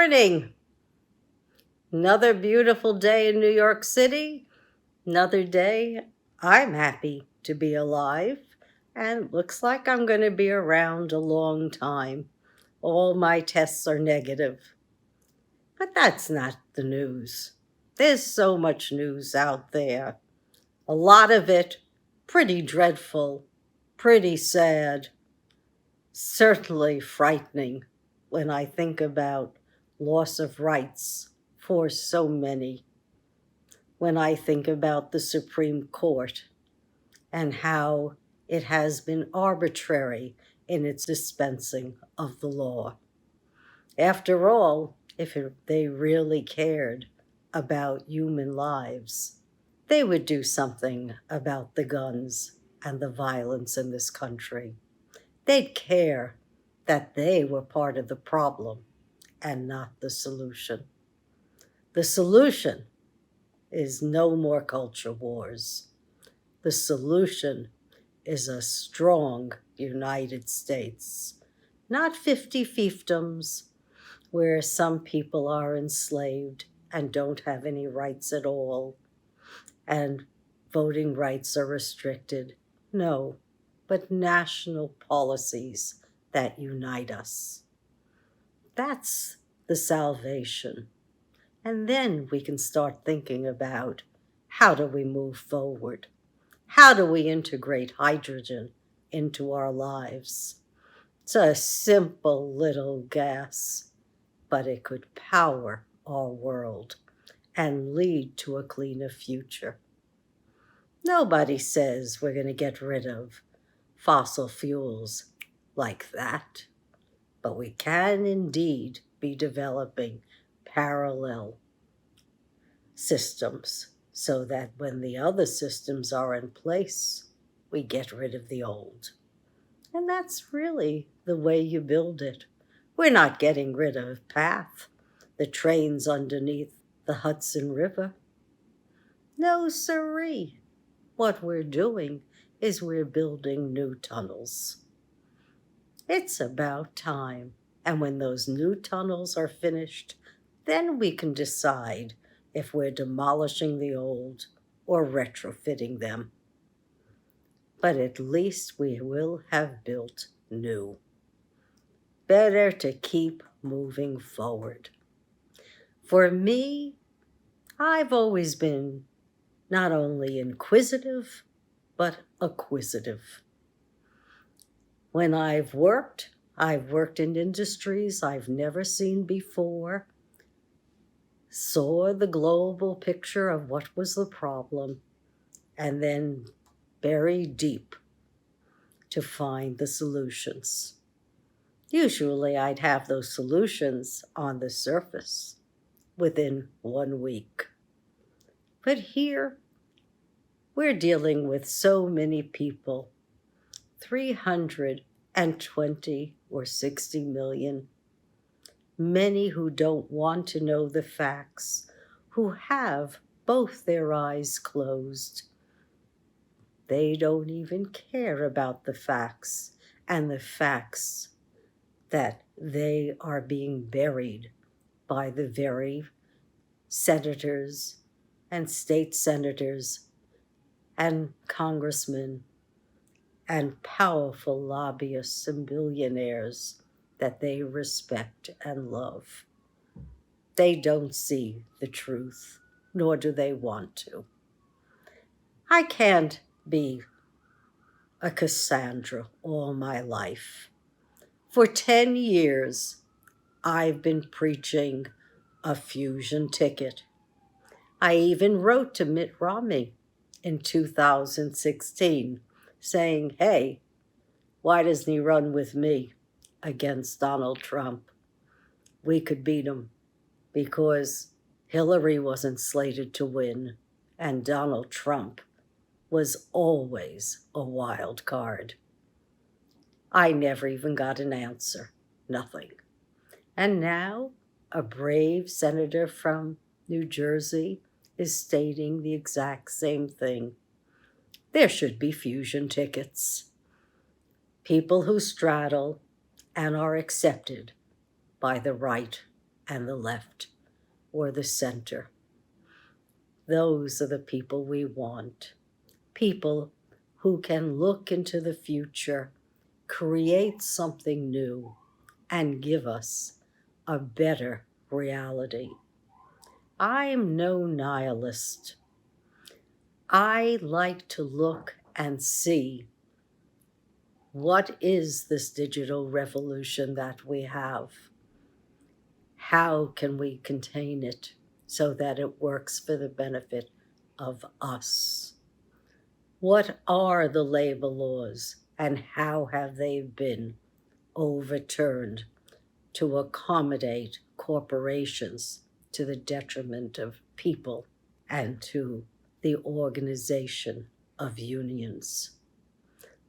morning. Another beautiful day in New York City. Another day I'm happy to be alive, and looks like I'm going to be around a long time. All my tests are negative. But that's not the news. There's so much news out there. A lot of it pretty dreadful, pretty sad, certainly frightening when I think about loss of rights for so many. When I think about the Supreme Court and how it has been arbitrary in its dispensing of the law. After all, if they really cared about human lives, they would do something about the guns and the violence in this country. They'd care that they were part of the problem and not the solution. The solution is no more culture wars. The solution is a strong United States, not 50 fiefdoms where some people are enslaved and don't have any rights at all, and voting rights are restricted. No, but national policies that unite us. That's the salvation. And then we can start thinking about how do we move forward? How do we integrate hydrogen into our lives? It's a simple little gas, but it could power our world and lead to a cleaner future. Nobody says we're going to get rid of fossil fuels like that, but we can indeed be developing parallel systems so that when the other systems are in place, we get rid of the old. And that's really the way you build it. We're not getting rid of PATH, the trains underneath the Hudson River. No, sirree. What we're doing is we're building new tunnels. It's about time. And when those new tunnels are finished, then we can decide if we're demolishing the old or retrofitting them. But at least we will have built new. Better to keep moving forward. For me, I've always been not only inquisitive, but acquisitive. When I've worked in industries I've never seen before, saw the global picture of what was the problem, and then buried deep to find the solutions. Usually I'd have those solutions on the surface within 1 week. But here, we're dealing with so many people, 320 or 60 million, many who don't want to know the facts, who have both their eyes closed. They don't even care about the facts, and the facts that they are being buried by the very senators and state senators and congressmen and powerful lobbyists and billionaires that they respect and love. They don't see the truth, nor do they want to. I can't be a Cassandra all my life. For 10 years, I've been preaching a fusion ticket. I even wrote to Mitt Romney in 2016 saying, hey, why doesn't he run with me against Donald Trump? We could beat him because Hillary wasn't slated to win, and Donald Trump was always a wild card. I never even got an answer, nothing. And now a brave senator from New Jersey is stating the exact same thing. There should be fusion tickets. People who straddle and are accepted by the right and the left or the center. Those are the people we want. People who can look into the future, create something new, and give us a better reality. I'm no nihilist. I like to look and see what is this digital revolution that we have. How can we contain it so that it works for the benefit of us? What are the labor laws and how have they been overturned to accommodate corporations to the detriment of people and to the organization of unions?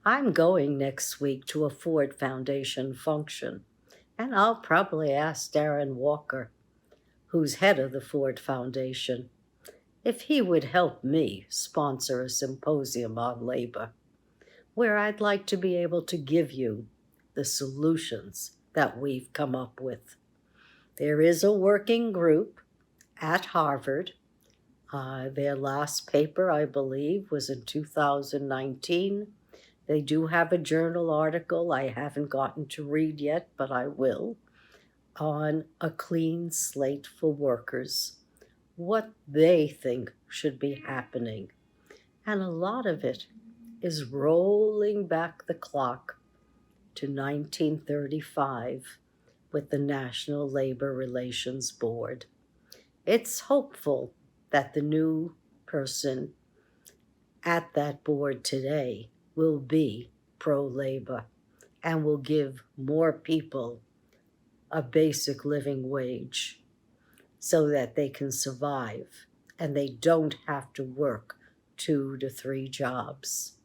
I'm going next week to a Ford Foundation function, and I'll probably ask Darren Walker, who's head of the Ford Foundation, if he would help me sponsor a symposium on labor, where I'd like to be able to give you the solutions that we've come up with. There is a working group at Harvard. Their last paper, I believe, was in 2019. They do have a journal article I haven't gotten to read yet, but I will, on a clean slate for workers, what they think should be happening. And a lot of it is rolling back the clock to 1935 with the National Labor Relations Board. It's hopeful that the new person at that board today will be pro-labor and will give more people a basic living wage so that they can survive and they don't have to work 2 to 3 jobs.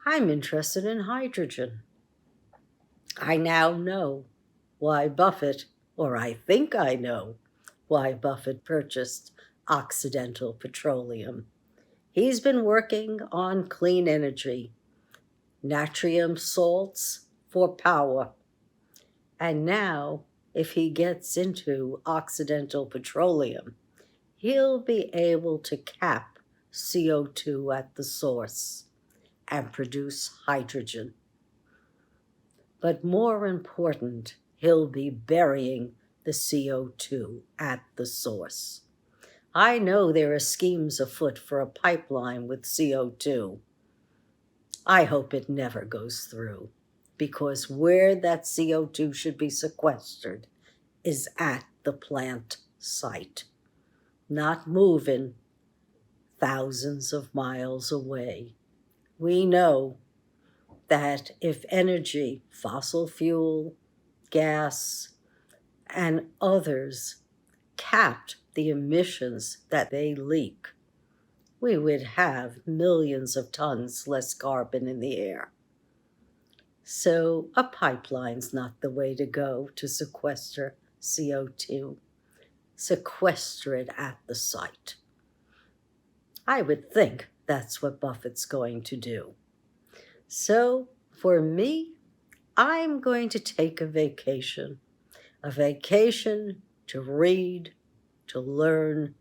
I'm interested in hydrogen. I now know why Buffett, or I think I know why Buffett purchased Occidental Petroleum. He's been working on clean energy, natrium salts for power. And now, if he gets into Occidental Petroleum, he'll be able to cap CO2 at the source and produce hydrogen. But more important, he'll be burying the CO2 at the source. I know there are schemes afoot for a pipeline with CO2. I hope it never goes through, because where that CO2 should be sequestered is at the plant site, not moving thousands of miles away. We know that if energy, fossil fuel, gas, and others capped the emissions that they leak, we would have millions of tons less carbon in the air. So a pipeline's not the way to go to sequester CO2. Sequester it at the site. I would think that's what Buffett's going to do. So for me, I'm going to take a vacation to read, to learn,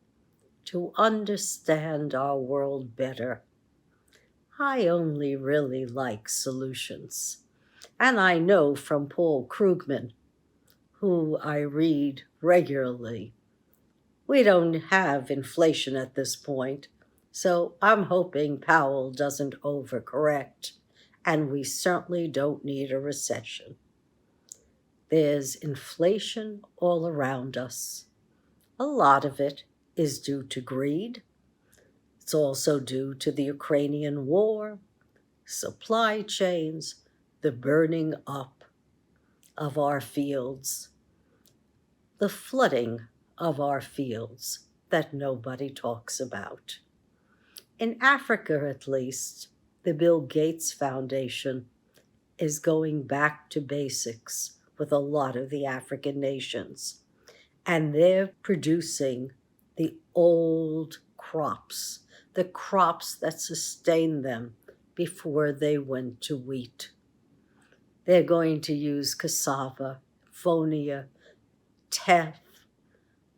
to understand our world better. I only really like solutions. And I know from Paul Krugman, who I read regularly, we don't have inflation at this point, so I'm hoping Powell doesn't overcorrect, and we certainly don't need a recession. There's inflation all around us. A lot of it is due to greed. It's also due to the Ukrainian war, supply chains, the burning up of our fields, the flooding of our fields that nobody talks about. In Africa, at least, the Bill Gates Foundation is going back to basics with a lot of the African nations. And they're producing the old crops, the crops that sustained them before they went to wheat. They're going to use cassava, fonia, teff,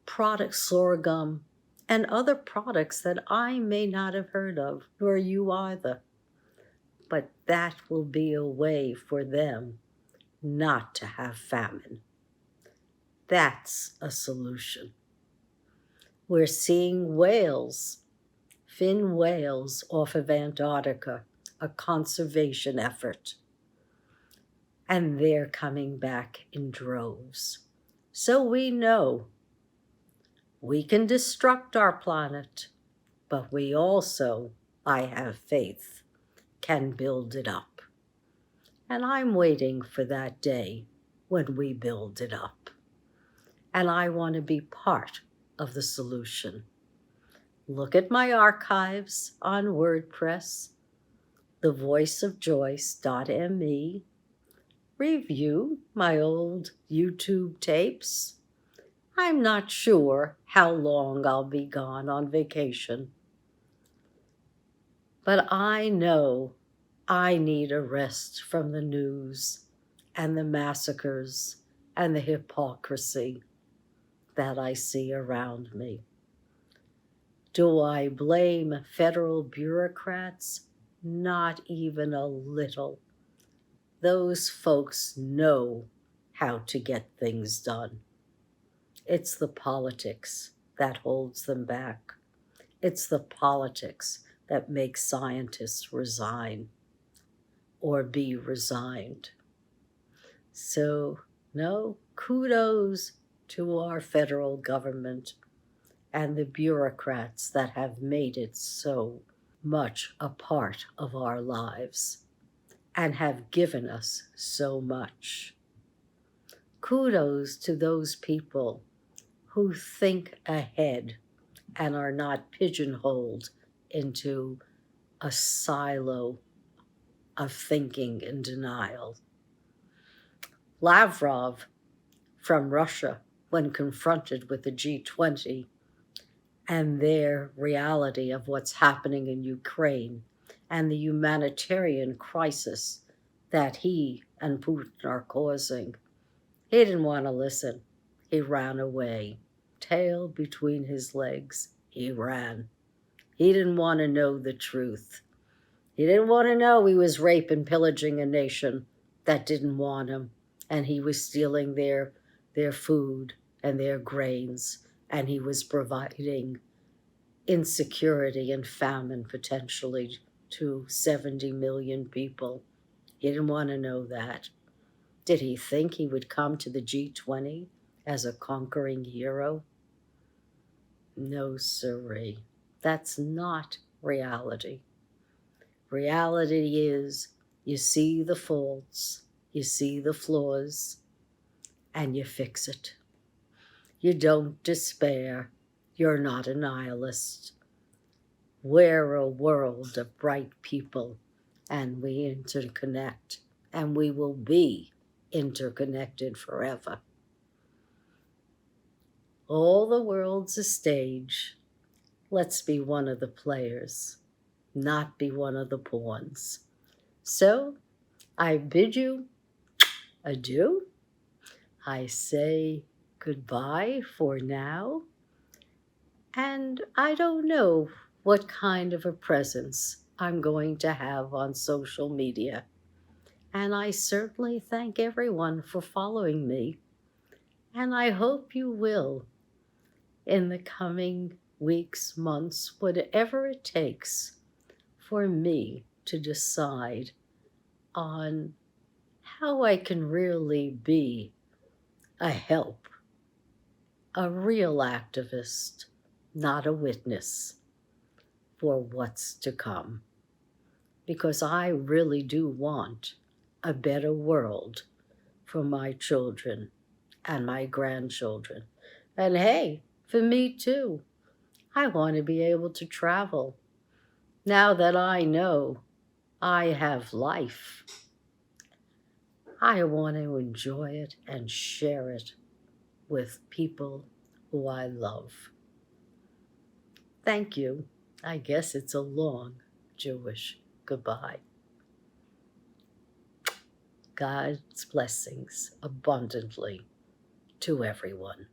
product sorghum, and other products that I may not have heard of, nor you either. But that will be a way for them not to have famine. That's a solution. We're seeing whales, fin whales off of Antarctica, a conservation effort. And they're coming back in droves. So we know we can destruct our planet, but we also, I have faith, can build it up. And I'm waiting for that day when we build it up. And I want to be part of the solution. Look at my archives on WordPress, thevoiceofjoyce.me. Review my old YouTube tapes. I'm not sure how long I'll be gone on vacation, but I know I need a rest from the news and the massacres and the hypocrisy that I see around me. Do I blame federal bureaucrats? Not even a little. Those folks know how to get things done. It's the politics that holds them back. It's the politics that makes scientists resign or be resigned. So, no, kudos to our federal government and the bureaucrats that have made it so much a part of our lives and have given us so much. Kudos to those people who think ahead and are not pigeonholed into a silo of thinking and denial. Lavrov from Russia, when confronted with the G20 and their reality of what's happening in Ukraine and the humanitarian crisis that he and Putin are causing, he didn't want to listen. He ran away. Tail between his legs, he ran. He didn't want to know the truth. He didn't want to know he was raping and pillaging a nation that didn't want him, and he was stealing their food and their grains, and he was providing insecurity and famine potentially to 70 million people. He didn't want to know that. Did he think he would come to the G20 as a conquering hero? No, sirree. That's not reality. Reality is you see the faults, you see the flaws, and you fix it. You don't despair. You're not a nihilist. We're a world of bright people, and we interconnect, and we will be interconnected forever. All the world's a stage. Let's be one of the players, not be one of the pawns. So, I bid you adieu. I say goodbye for now. And I don't know what kind of a presence I'm going to have on social media. And I certainly thank everyone for following me. And I hope you will in the coming weeks, months, whatever it takes for me to decide on how I can really be a help, a real activist, not a witness for what's to come. Because I really do want a better world for my children and my grandchildren. And hey, for me too. I want to be able to travel. Now that I know I have life, I want to enjoy it and share it with people who I love. Thank you. I guess it's a long Jewish goodbye. God's blessings abundantly to everyone.